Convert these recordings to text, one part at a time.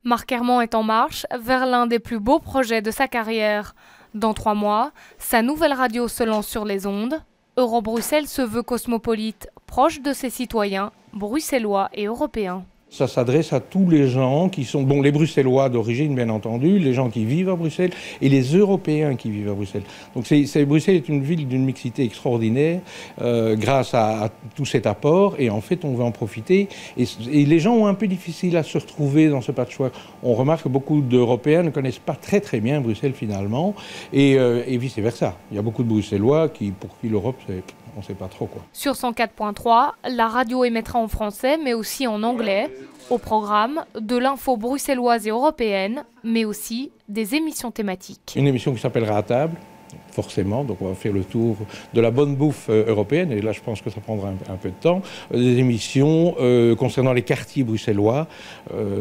Marc Herman est en marche vers l'un des plus beaux projets de sa carrière. Dans 3 mois, sa nouvelle radio se lance sur les ondes. Euro-Bruxelles se veut cosmopolite, proche de ses citoyens, bruxellois et européens. Ça s'adresse à tous les gens qui sont, les Bruxellois d'origine bien entendu, les gens qui vivent à Bruxelles et les Européens qui vivent à Bruxelles. Donc Bruxelles est une ville d'une mixité extraordinaire grâce à tout cet apport et en fait on veut en profiter. Et les gens ont un peu difficile à se retrouver dans ce patchwork. On remarque que beaucoup d'Européens ne connaissent pas très bien Bruxelles finalement et vice versa. Il y a beaucoup de Bruxellois pour qui l'Europe on ne sait pas trop quoi. Sur 104.3, la radio émettra en français mais aussi en anglais. Au programme, de l'info bruxelloise et européenne, mais aussi des émissions thématiques. Une émission qui s'appellera À table, forcément, donc on va faire le tour de la bonne bouffe européenne, et là je pense que ça prendra un peu de temps. Des émissions concernant les quartiers bruxellois,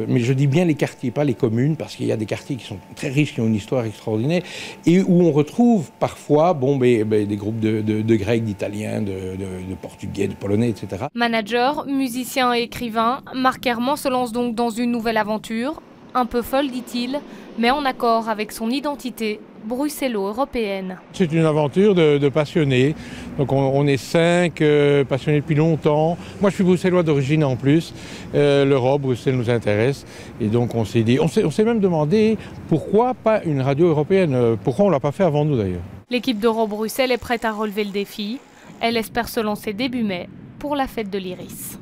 mais je dis bien les quartiers, pas les communes, parce qu'il y a des quartiers qui sont très riches, qui ont une histoire extraordinaire, et où on retrouve parfois des groupes de Grecs, d'Italiens, de Portugais, de Polonais, etc. Manager, musicien et écrivain, Marc Herman se lance donc dans une nouvelle aventure, un peu folle dit-il, mais en accord avec son identité bruxello-européenne. C'est une aventure de passionnés. Donc on est 5 passionnés depuis longtemps. Moi je suis bruxellois d'origine en plus. L'Europe, Bruxelles nous intéresse. Et donc on s'est dit, on s'est même demandé pourquoi pas une radio européenne. Pourquoi on ne l'a pas fait avant nous d'ailleurs. L'équipe d'Euro-Bruxelles est prête à relever le défi. Elle espère se lancer début mai pour la fête de l'Iris.